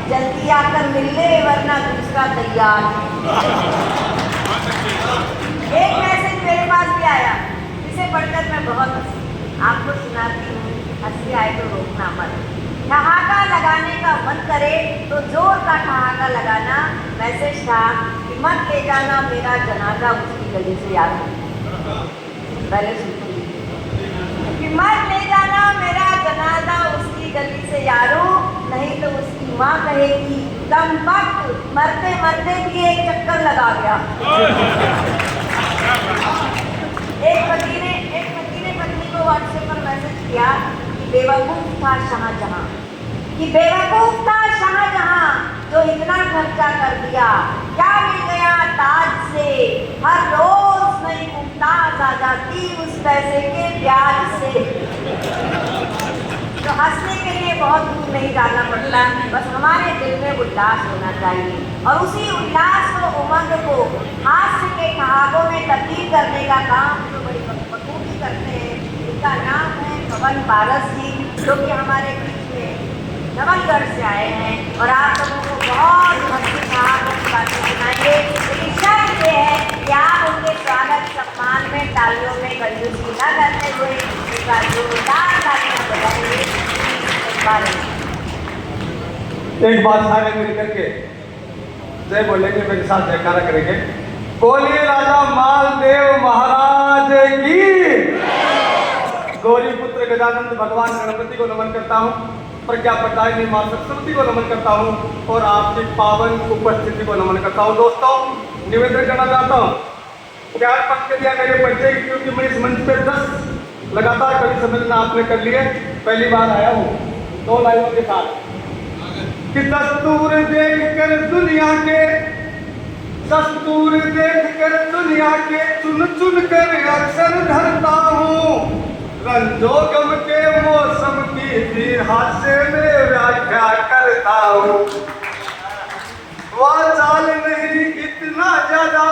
जल्दी आकर मिल ले वरना दूसरा तैयार। एक मैसेज मेरे पास भी आया जिसे पढ़कर मैं बहुत हंसी। आपको सुनाती हूँ, हंसी आए तो रोकना मत। ठहाका लगाने का मन करे तो जोर का ठहाका लगाना। मैसेज था कि मत ले जाना मेरा जनाजा उसकी गली से यार। पहले सुनिए कि मत ले जाना मेरा जनाजा उसकी गली से यारो, नहीं तो उसकी माँ कहेगी कम वक्त मरते मरते भी एक चक्कर लगा गया। एक पति ने पत्नी को व्हाट्सएप पर मैसेज किया कि बेवकूफ था शाहजहां, जो इतना खर्चा कर दिया। क्या मिल गया ताज से, हर रोज नई मुमताज आ जाती उस पैसे के ब्याज से। तो हंसने के लिए बहुत दूर नहीं जाना पड़ता, बस हमारे दिल में उल्लास होना चाहिए और उसी उल्लास को, उमंग को हास्य के ठहाकों में तब्दील करने का काम जो बड़ी बखूबी करते हैं। इनका नाम है पवन पारस जी, जो कि हमारे बीच में नवलगढ़ से आए हैं और आप लोगों को बहुत भक्ति ठहाकों की बातें सुनाएंगे। लेकिन शर्त ये है कि आप उनके स्वागत सम्मान में तालियों में कंजूसी न करते हुए एक बार जोरदार तालियां बजाएंगे। एक बार सारे मिलकर के जय बोलेंगे, मेरे साथ जयकारा करेंगे। बोलिए राजा मालदेव महाराज की। गौरी पुत्र गजानंद भगवान गणपति को नमन करता हूँ, प्रज्ञा प्रदायिनी मां सरस्वती को नमन करता हूँ और आपकी पावन उपस्थिति को नमन करता हूँ। दोस्तों, निवेदन करना चाहता हूँ, प्यार पक्ष दिया मेरे बच्चे, क्योंकि मैं इस मंच पे 10 लगातार कवि सम्मेलन आपने कर लिए, पहली बार आया हूँ 2 लाइनों के साथ कि दस्तूर देख कर दुनिया के चुन चुन कर अक्सर धरता हूँ। रंजो गम के मौसम की भी हास्य में व्याख्या करता हूँ। वह चाल नहीं इतना ज्यादा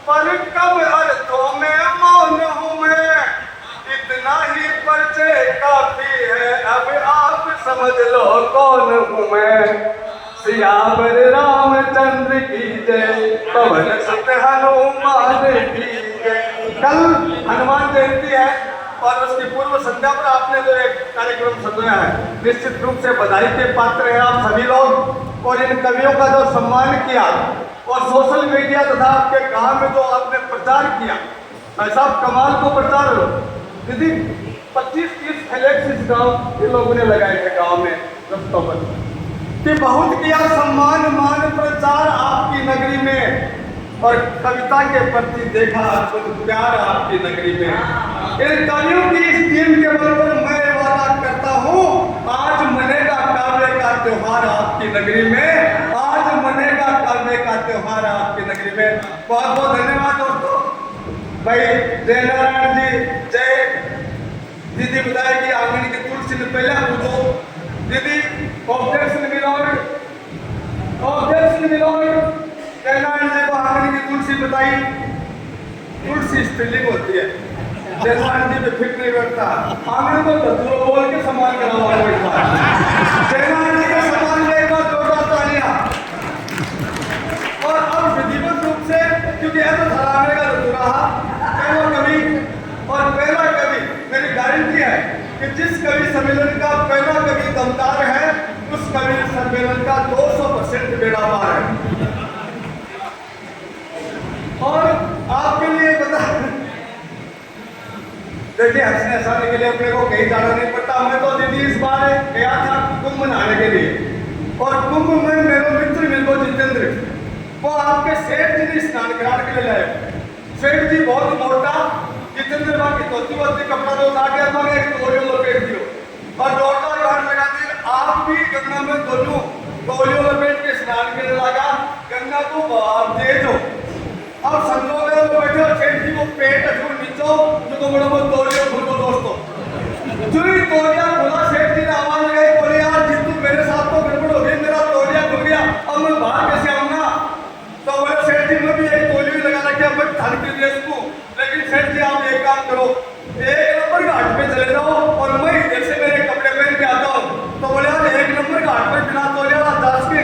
पर कब अर्थों में मौन हूँ मैं। इतना ही परिचय काफी है, अब आप समझ लो कौन हूँ मैं। सियावर रामचंद्र की जय, पवन सुत हनुमान की जय। कल हनुमान जयंती है और उसकी पूर्व संध्या पर आपने जो एक कार्यक्रम सजाया है, निश्चित रूप से बधाई के पात्र हैं आप सभी लोग। और इन कवियों का जो सम्मान किया और सोशल मीडिया तथा आपके गांव में जो आपने प्रचार किया, ऐसा कमाल को प्रचार हो दीदी। 25-30 फ्लैक्स इस गाँव इन लोगों ने लगाए थे गाँव में रस्तों पर, कि बहुत किया सम्मान मान प्रचार आपकी नगरी में और कविता के प्रति देखा अद्भुत प्यार आपकी नगरी में। इन कवियों की इस टीम के बल पर मैं वादा करता हूँ, आज मनेगा काव्य का त्योहार आपकी नगरी में। आज मनेगा काव्य का त्योहार आपकी नगरी में। बहुत बहुत धन्यवाद दोस्तों। भाई जय नारायण जी, जय दीदी बताएगी आंगन की तुलसी ने पहले पूछो दीदी। ऑब्जेक्शन मिलोड जय नारायण जी को आंगन की तुलसी बताई। तुलसी स्त्रीलिंग होती है, जय नारायण जी पे फिट नहीं बैठता। आंगन को धतूरा बोल के सम्मान कराओ एक बार। जय नारायण जी का सम्मान में एक बार जोरदार तालियां। और अब विधिवत रूप से, क्योंकि ऐसा धराने का धतूरा पहला कवि मेरी गारंटी है कि जिस कवि सम्मेलन का पहला कवि दमदार है, उस कवि सम्मेलन का 200% बेड़ा पार है। और आपके लिए बता देखिए, हंसने हंसाने के लिए अपने को कहीं जाना नहीं पड़ता। मैं तो दीदी इस बार गया था कुंभ नहाने के लिए, और कुंभ में मेरे मित्र मिलको जितेंद्र, वो आपके सेठ जी ने स्नान कराने के लिए लाए। सेठ जी बहुत मोटा, जितेंद्र माँ की धोती वोती कपड़ा तो उतार के मांगे एक तोलियो लपेट दियो और जोरदार गाड़ लगा दी। आप भी गंगा में दोनों तोलियो लपेट के स्नान के लिए लगा, गंगा को बाहर तेज हो। अब संतों में तो बैठे और सेठ जी को पेट अछूर नीचो जो बड़ा बहुत तोलियो खोलो दोस्तों। जो ही तोलिया खोला, सेठ जी ने आवाज लगाई, बोले यार जितू मेरे साथ तो गड़बड़ हो गई, मेरा तोलिया खुल गया, अब मैं बाहर कैसे आऊंगा। तो बोले सेठ जी मैं भी एक तोलियो लगा रखा मैं ठंड की ड्रेस को। लेकिन सेठ जी आप एक काम करो, 1 नंबर घाट पे चले जाओ और मैं इधर से मेरे कपड़े पहन के आता हूँ। तो बोले यार 1 नंबर घाट पे बिना तोलिया 10 के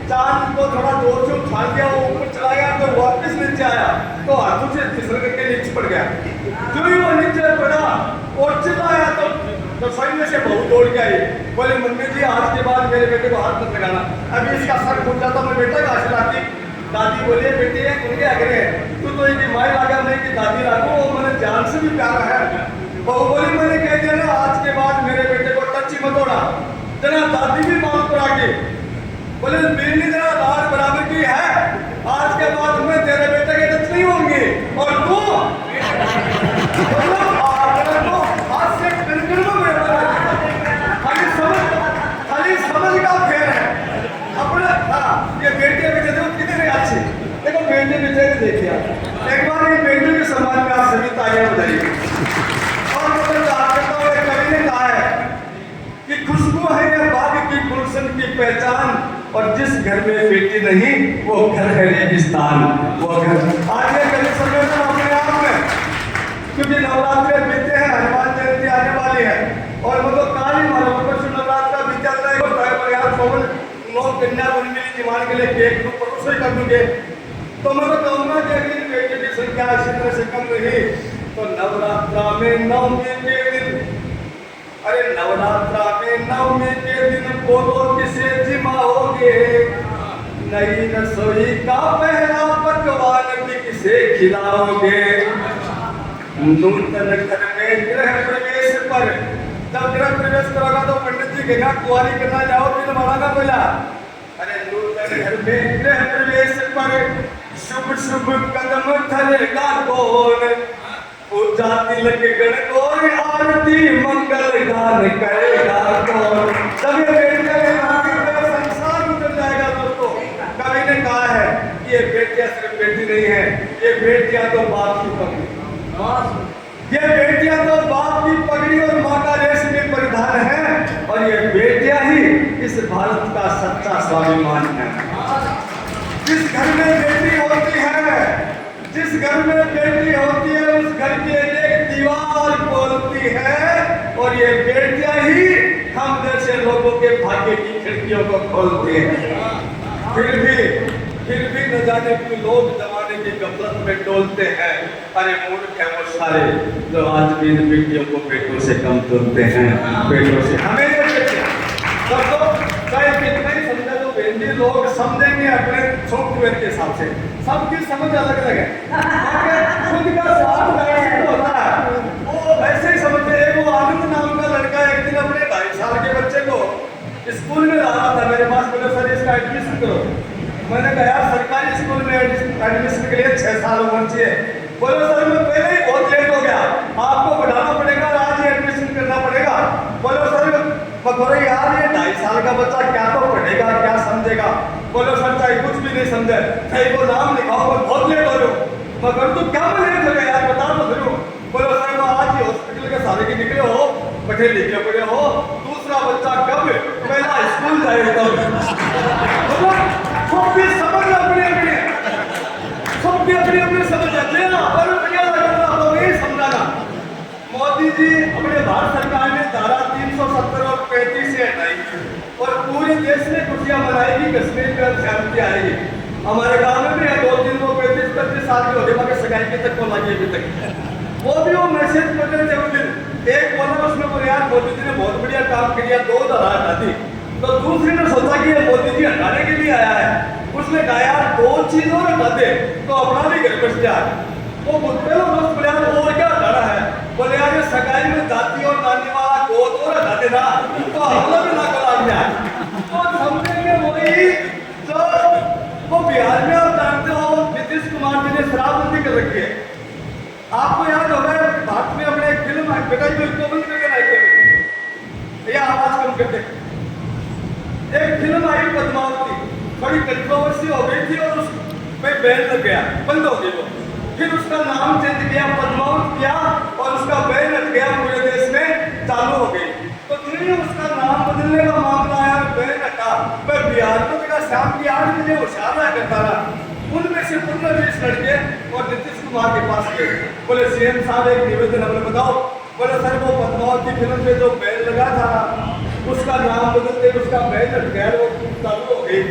चांद को थोड़ा जोर से उठा दिया, वो ऊपर चला गया, तो वापस नीचे आया तो हाथों से फिसल करके नीचे पड़ गया। जो ही वो नीचे पड़ा और चिल्लाया तो सही में से बहू दौड़ के आई, बोले मम्मी जी आज के बाद मेरे बेटे को हाथ मत लगाना, अभी इसका सर फूट जाता मैं बेटा कहाँ से लाती। दादी बोली बेटे उनके आगे तू तो एक माई लागा नहीं कि दादी लागू, वो मैंने जान से भी प्यारा है। बहू बोली मैंने कह दिया ना आज के बाद मेरे बेटे को टच ही मत होना। जना दादी भी बात पर आके बोले बेटी जरा लाड बराबर की है, आज के बाद मैं तेरे बेटे के टच नहीं होंगी और तू हाथ से खाली समझ का फेर है अपने। हाँ ये बेटे बेटे तो कितने अच्छे, देखो बेटे बेटे देखिए एक बार ये बेटे के समाज में आप सभी तालियां बजाइए। और मतलब कवि ने कहा है कि खुशबू है ये बाग की गुलशन की पहचान, और जिस घर में बेटी नहीं वो घर है रेगिस्तान। वो घर आज ये कवि समय में अपने आप में, क्योंकि नवरात्रि बीते हैं, हनुमान जयंती आने वाली है और मतलब काली मालूम पर नवरात्र बीत जाता है और यार पवन नौ कन्या बन मिली जीवन के लिए केक को परोसे कर दूंगे, तो मैं तो कहूँगा कि अगर बेटी की संख्या इसी तरह से कम रही तो नवरात्रा में नवमी के दिन, अरे नवरात्रा में नवमी के दिन बोलो किसे जिमाओगे, नई रसोई का पहला पकवान भी किसे खिलाओगे। नूतन घर में गृह प्रवेश पर जब गृह प्रवेश करोगा तो पंडित जी कहेगा कुंवारी करना जाओ फिर मांगा बोला। अरे नूतन घर में गृह प्रवेश पर शुभ शुभ कदम धरेगा कौन, पूजा तिलक गण कोई आरती मंगल गान करेगा कौन। जब ये बेटियां संसार उतर जाएगा दोस्तों। कवि ने कहा है कि ये बेटियां सिर्फ बेटी नहीं है, ये बेटियां तो बाप की पगड़ी, ये बेटियां तो बाप की पगड़ी और माँ का रेशमी परिधान है, और ये बेटियां ही इस भारत का सच्चा स्वाभिमान है। जिस घर में बेटी होती है, जिस घर में बेटी होती है उस घर की एक दीवार बोलती है, और ये बेटियां ही हम जैसे लोगों के भाग्य की खिड़कियों को खोलती हैं। फिर भी न जाने क्यों लोग जमाने की गफलत में डोलते हैं। अरे मूर्ख है वो सारे जो आज भी इन बेटियों को बेटों से कम तोलते हैं। बेटों से हमें तो चाहे कितना ही समझा तो हिंदी लोग समझेंगे अपने सॉफ्टवेयर के हिसाब से, सबकी समझ अलग अलग है। खुद का साथ होता है वो वैसे ही समझते हैं। वो आनंद नाम का लड़का एक दिन अपने 2.5 साल के बच्चे को स्कूल में ला रहा था, मेरे पास बोले सर इसका एडमिशन करो। मैंने कहा यार सरकारी स्कूल में एडमिशन के लिए 6 साल उम्र चाहिए। बोले सर मैं पहले ही बहुत लेट हो गया, आपको बढ़ाना पड़ेगा, आज ही एडमिशन करना पड़ेगा। बोलो सर बोले यार ये 2.5 साल का बच्चा क्या तो पढ़ेगा क्या समझेगा। बोलो सर चाहे कुछ भी नहीं समझे, चाहे वो नाम लिखाओ मैं बहुत लेट हो रहा हूँ। मगर तू क्या मैं लेट हो गया यार बता तो जरूर। बोलो सर मैं आज ही हॉस्पिटल के सारे के निकले हो, बैठे लिखे पड़े हो, दूसरा बच्चा कब पहला स्कूल जाएगा तब। सबकी समझ अपनी समझ आते हैं और बढ़िया लगना तो नहीं समझाना। मोदी जी अपने भारत सरकार ने धारा 370 और 35 से हटाई और पूरे देश में खुशियां मनाएगी, कश्मीर में शांति आएगी। हमारे गांव में भी 2-3 लोग 35-35 साल के हो गए मगर सगाई के तक को लगी अभी तक। वो भी वो मैसेज कर रहे थे उस दिन एक बोला उसमें बोले यार मोदी जी ने बहुत बढ़िया काम किया, 2 धारा हटा दी। तो दूसरे ने सोचा कि ये मोदी जी हटाने के लिए आया है, उसने कहा यार 2 चीज और हटा दे तो अपना भी घर बच जाए। वो मुद्दे दोस्त बोले यार और क्या हटाना है। बोले यार ये सगाई में दादी और नानी वाला गोद और हटा देना तो हमला भी ना करा दिया। तो समझेंगे वही जो वो बिहार में आप जानते हो नीतीश कुमार जी ने शराबबंदी कर रखी है। आपको याद होगा भारत में अपने एक फिल्म आई बेटा जो इसको बंद करके लाई थे, या आवाज कम करते एक फिल्म आई पद्मावती, बड़ी कंट्रोवर्सी हो गई थी और उस पे बैन लग गया, बंद हो गई वो। फिर उसका नाम चेंज किया, पद्मावत किया और उसका बैन लग गया, पूरे देश में चालू हो गई। तो जिन्हें उसका नाम बदलने का मामला आया, बैन हटा, मैं बिहार को बेटा शाम की 8 बजे होशियार रहा करता रहा। उनमें से 15-20 लड़के और नीतीश कुमार के पास गए, बोले सीएम साहब एक निवेदन हमें बताओ। बोले सर वो पद्मावत की फिल्म पे जो बैन लगा था उसका नाम बदलते उसका बैन हट गया, वो चालू हो गई।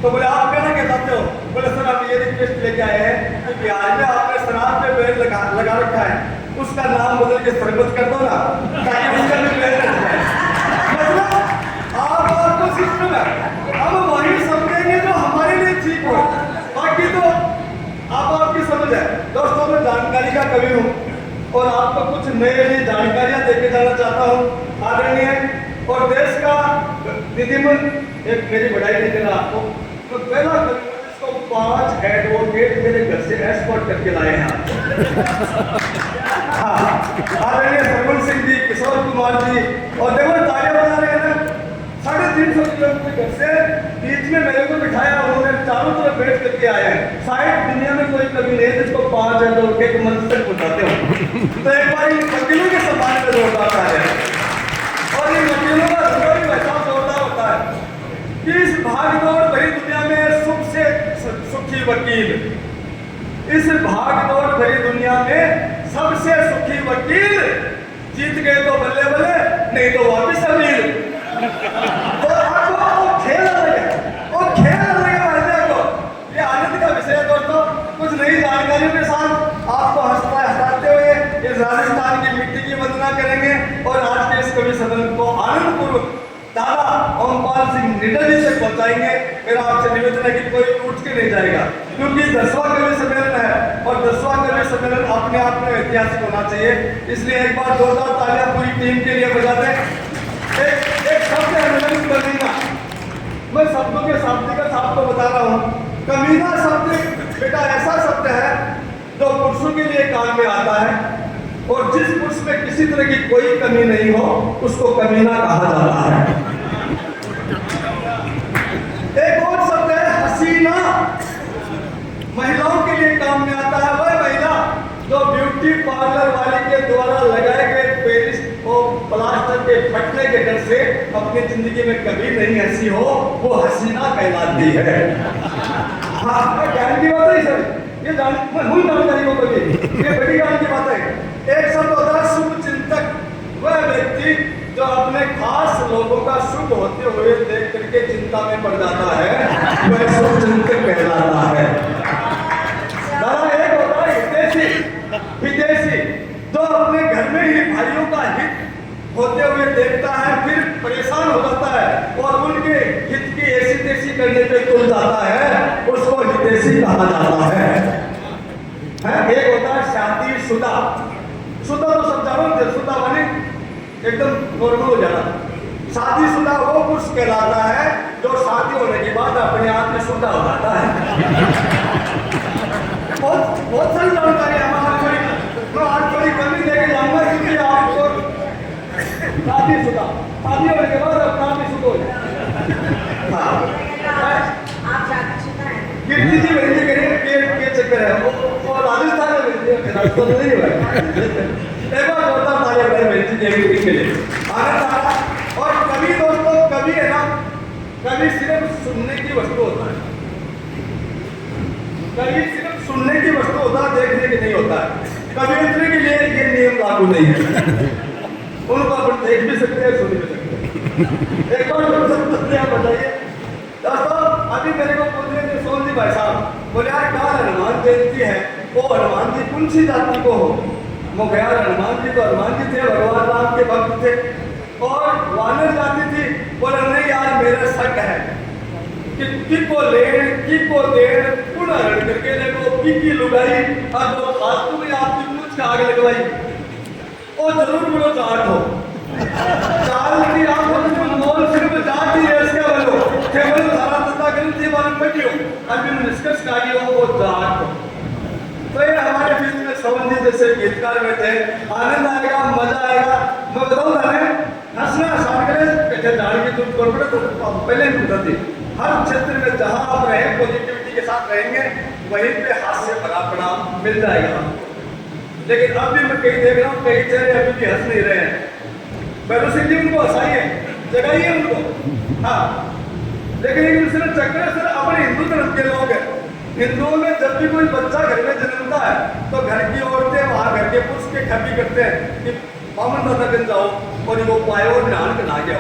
तो बोले आप कहना क्या चाहते हो? बोले सर आप ये रिक्वेस्ट लेके आए हैं कि बिहार में आपने शराब पे बैन लगा रखा है, उसका नाम बदल के शरबत कर दो ना, ताकि उसका भी बैन लग जाए। मतलब आपको सिस्टम है, हम वही समझेंगे जो हमारे लिए ठीक हो, बाकी तो आपकी समझ है। दोस्तों मैं जानकारी का कवि हूँ और आपको कुछ नई जानकारियां देके जाना चाहता हूँ। आदरणीय और देश का विधिमन एक मेरी बड़ाई नहीं देना आपको, तो पहला कवि इसको 5 एडवोकेट मेरे घर से एस्कॉर्ट करके लाए हैं। हाँ, आदरणीय सरवण सिंह जी, किशोर कुमार जी, और देखो तालियां बजा रहे हैं ना, 350 किलोमीटर घर से बीच में मेरे को बिठाया, उन्होंने चारों तरफ बैठ करके आए हैं। शायद दुनिया में कोई कवि नहीं है जिसको 5 एडवोकेट मंच तक पहुंचाते हो। तो एक बार इन वकीलों के सम्मान में जोरदार तालियां, और इन वकीलों का रुतबा भी वैसा जोरदार होता है कि इस भागदौड़ भरी दुनिया में सुख से सुखी वकील, इस भागदौड़ भरी दुनिया में सबसे सुखी वकील, जीत गए तो बल्ले बल्ले, नहीं तो वापिस अपील। तो आपको वो खेल लगेगा को, ये आनंद का विषय है दोस्तों। कुछ नई जानकारियों के साथ आपको हंसाते हुए इस राजस्थान की मिट्टी की वंदना करेंगे और आज के इस कवि सदन को आनंद पूर्वक दादा ओमपाल सिंह निडर जी से पहुंचाएंगे। मेरा आपसे निवेदन है कि कोई उठ के नहीं जाएगा, क्योंकि 10वां कवि सम्मेलन है और 10वां कवि सम्मेलन अपने आप में ऐतिहासिक होना चाहिए। इसलिए एक बार जोरदार तालियां पूरी टीम के लिए बजा दें। एक शब्द है मिलन कमीना, मैं शब्दों के शाब्दिक आपको बता रहा हूँ। कमीना शब्द बेटा ऐसा शब्द है जो पुरुषों के लिए काम में आता है, और जिस पुरुष में किसी तरह की कोई कमी नहीं हो उसको कमीना कहा जाता है। एक और शब्द है हसीना, महिलाओं के लिए काम में आता है। वह महिला जो ब्यूटी पार्लर वाले के द्वारा लगाए गए पेरिस और प्लास्टर के फटने के डर से अपनी जिंदगी में कभी नहीं हंसी हो, वो हसीना कहलाती है। हाँ, ज्ञान की बात है सर, ये जानकारी को कभी ये बड़ी ज्ञान की बात है। एक शब्द होता है शुभ चिंतक, वह व्यक्ति जो अपने खास लोगों का शुभ होते हुए देख करके चिंता में पड़ जाता है, वह शुभ चिंतक कहलाता है। एक होता है हितैषी, जो अपने घर में ही भाइयों का हित होते हुए देखता है, फिर परेशान हो जाता है और उनके हित की ऐसी तैसी करने पे तुल जाता है, उसको हितैषी कहा जाता है। एक होता है शादीशुदा, शुदा तो सब जानो, शुदा माने एकदम नॉर्मल हो जाना। शादीशुदा वो पुरुष कहलाता है जो शादी होने के बाद अपने आप में शुदा हो जाता है। बहुत सारी जानकारी है, मैं आज थोड़ी कमी देके जाऊंगा, क्योंकि आपको शादीशुदा, शादी होने के बाद अपना आप शुद्ध हो जाए। आप शादीशुदा हैं? कीर्ति जी बहन के चक्कर है वो राजस्थान में राजस्थान नहीं हुआ है। एक बार जोरदार तालियां बजाएं बहन जी के लिए, आनंद आ रहा। और कवि दोस्तों, कवि है ना, कवि सिर्फ सुनने की वस्तु होता है, कवि सिर्फ सुनने की वस्तु होता है, देखने की नहीं होता है। कवियत्री के लिए ये नियम लागू नहीं है, उनको अपन देख भी सकते हैं, सुन भी सकते हैं। एक बार बताइए दोस्तों, अभी मेरे को पूछ रहे थे सोन जी भाई साहब, बोले यार कल हनुमान जयंती है, वो हनुमान जी कौन सी जाति को हो? वो गया हनुमान जी तो हनुमान जी थे, भगवान राम के भक्त थे, और वानर जाति थी। बोले नहीं यार मेरा शक है कि को लेन की को देन पुनः हरण करके देखो की लुगाई और दो फालतू में आपकी मुझ का आग लगवाई, और जरूर बोलो जाट हो, चाल की आप मोल सिर्फ जाट ही है, इसका बोलो केवल सारा तथा ग्रंथि वाले बैठियो अभी मैं निष्कर्ष काटियो वो जाट हो। तो ये हमारे बीच में सवन जी जैसे गीतकार बैठे, आनंद आएगा, मजा आएगा। मैं बताऊं ना, हंसना सामने झाड़ी की दूध पर तो पहले ही पूछा थी, हर क्षेत्र में जहां आप रहे पॉजिटिविटी के साथ रहेंगे, वहीं पे हास्य भरा परिणाम मिल जाएगा। लेकिन अब भी मैं कहीं देख रहा हूँ, कई चेहरे अभी भी हंस नहीं रहे हैं। भैरव सिंह जी उनको हंसाइए, जगाइए उनको। हाँ, लेकिन एक दूसरे चक्कर सर अपने हिंदू धर्म के लोग हैं। हिंदुओं में जब भी कोई बच्चा घर में जन्मता है तो घर की औरतें वहां घर के पुरुष के खबी करते हैं कि बामन दादा गंज जाओ और वो पाए और नहान के नहा गया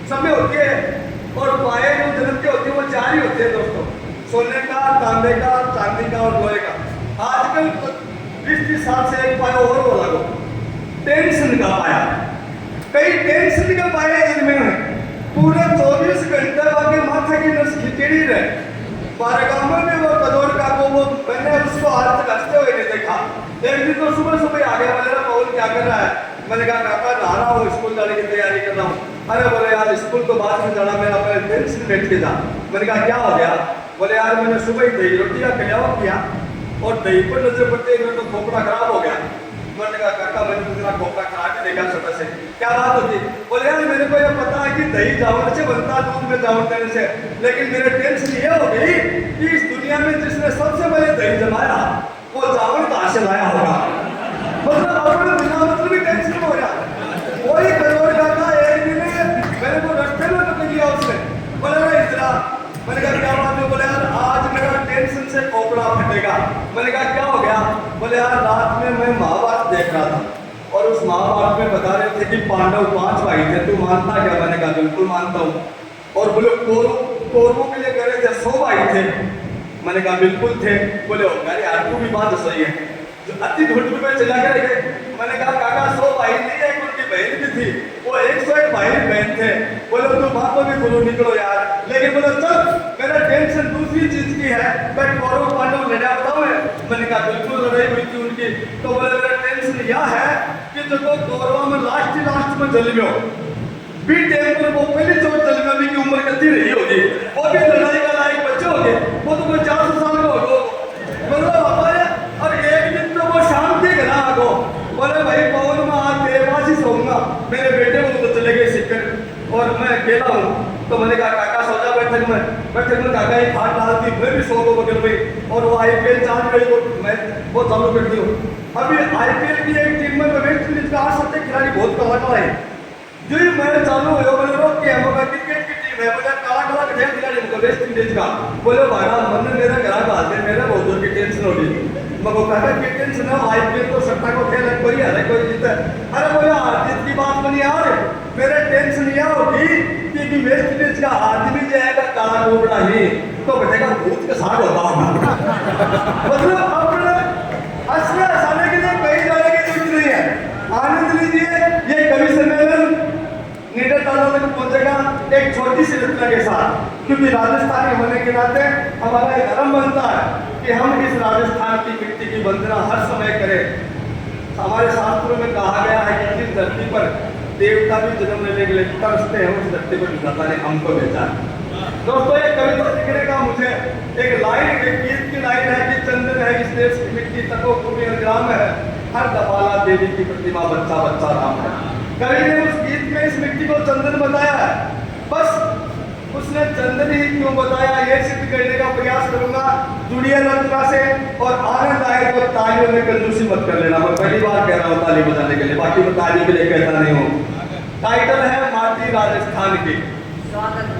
सब में होती है। और पाए जो जन्म के होते हैं वो चार ही होते हैं दोस्तों, सोने का, तांबे का, चांदी का और लोहे का। आजकल 20-30 साल से एक पाया और बोला को टेंशन का पाया, कई टेंशन का पाया जिनमें पूरे 24 घंटे बाकी माथा की नस खिचड़ी रहे। बारगाम में वो कदौड़ का वो मैंने उसको आज तक हंसते हुए नहीं देखा। एक दिन तो सुबह सुबह आ गया, बोले पवन क्या कर रहा है? मैंने कहा काका नहा रहा हूँ, स्कूल जाने की तैयारी कर रहा हूँ। अरे बोले यार स्कूल तो बाद में जाना, मेरा पहले टेंशन बैठ के जा। मैंने कहा क्या हो गया? बोले यार मैंने सुबह ही दही रोटी का खिलावा किया और दही पर नजर पड़ते ही तो खोपड़ा खराब हो गया। मैंने कहा काका मैंने तो तेरा खोपड़ा खा के देखा सुबह से, क्या बात होती? बोले यार मेरे को ये पता है कि दही चावल से बनता, दूध में चावल देने से, लेकिन मेरे टेंशन ये हो गई कि इस दुनिया में जिसने सबसे पहले दही जमाया वो चावल कहाँ से लाया होगा? मतलब अपने बिना मतलब ही टेंशन हो गया। वही करोड़ काका एक दिन मेरे को रास्ते में पकड़ लिया उसने, बोले रे इधरा। मैंने कहा क्या बात है? बोले यार आज मेरा टेंशन से खोपड़ा फटेगा। मैंने कहा क्या हो गया? बोले यार रात में मैं महाभारत देख रहा था और उस महाभारत में बता रहे थे कि पांडव 5 भाई थे, तू मानता क्या? मैंने कहा बिल्कुल मानता हूँ। और बोले कौरवों के लिए कह रहे थे 100 भाई थे। मैंने कहा बिल्कुल थे। बोले अरे यार तू भी बात सही है, अति धुंध में चला के गए। मैंने कहा काका 100 भाई नहीं है, उनकी बहन भी थी, वो 101 भाई बहन थे। बोले तो बात को भी गुरु निकलो यार। लेकिन बोले चल मेरा टेंशन दूसरी चीज की है, मैं कौरव पांडव लड़ा हूँ। मैंने कहा बिल्कुल लड़ाई हुई थी उनकी। तो बोले मेरा टेंशन यह है कि जो कौरवा में लास्ट में जल गयो भी टाइम पर वो पहले चोट चल गई की उम्र कितनी रही होगी, वो भी लड़ाई का लायक बच्चे होंगे, वो तो कोई 400 साल का होगा। बोलो बाबा और एक दिन तो वो शाम के घर आ गो। बोले भाई पवन में आज तेरे पास ही सोऊंगा, मेरे बेटे को तो चले गए सिक्कर और मैं अकेला हूँ। तो मैंने कहा काका सो जा बैठक में काका एक हाथ डाल दी, मैं भी सो गो बगल में। और वो IPL चाल रही तो मैं वो चालू कर दी हूँ। अभी IPL की एक टीम में वेस्ट इंडीज का 8 सबसे खिलाड़ी बहुत कलाकार है। जो ही मैच चालू हो बोले रोक के हमका क्रिकेट की टीम है, बोले काला ढेर खिलाड़ी हमको वेस्ट इंडीज का। बोले भाड़ा मन मेरा घर का आते मेरा बहुत जोर की टेंशन हो गई। मगर कहता कि टेंशन है IPL तो सट्टा को खेल है, कोई है कोई जीता है। अरे बोले हार जीत की बात बनी यार, मेरे टेंशन यह होगी कि वेस्ट इंडीज का आदमी जाएगा काला कोबड़ा ही तो बेटेगा भूत के साथ होता होगा। मतलब अपने असली हंसाने के लिए कहीं जाने की जरूरत नहीं है। आनंद लीजिए ये कवि सम्मेलन नीडर ताजा तक पहुंचेगा एक छोटी सी रचना के साथ, क्योंकि राजस्थानी होने के नाते हमारा एक धर्म बनता है कि हम इस राजस्थान की मिट्टी की वंदना हर समय करें। हमारे शास्त्रों में कहा गया है कि जिस धरती पर देवता भी जन्म लेने के लिए तरसते हैं उस धरती पर विधाता ने हमको भेजा है। दोस्तों एक कविता लिखने का मुझे एक लाइन, एक गीत की लाइन है कि चंदन है इस देश की मिट्टी तको भूमि अंजाम है, हर दफाला देवी की प्रतिमा बच्चा बच्चा राम है। कवि ने उस गीत में इस मिट्टी को चंदन बताया है, बस उसने चंदन ही क्यों बताया ये सिद्ध करने का प्रयास करूंगा। जुड़िए रचना से और आनंद आए तो तालियों में कंजूसी मत कर लेना। मैं पहली बार कह रहा हूँ ताली बजाने के लिए, बाकी मैं ताली के लिए कहता नहीं हूँ। टाइटल है माटी राजस्थान की। स्वागत।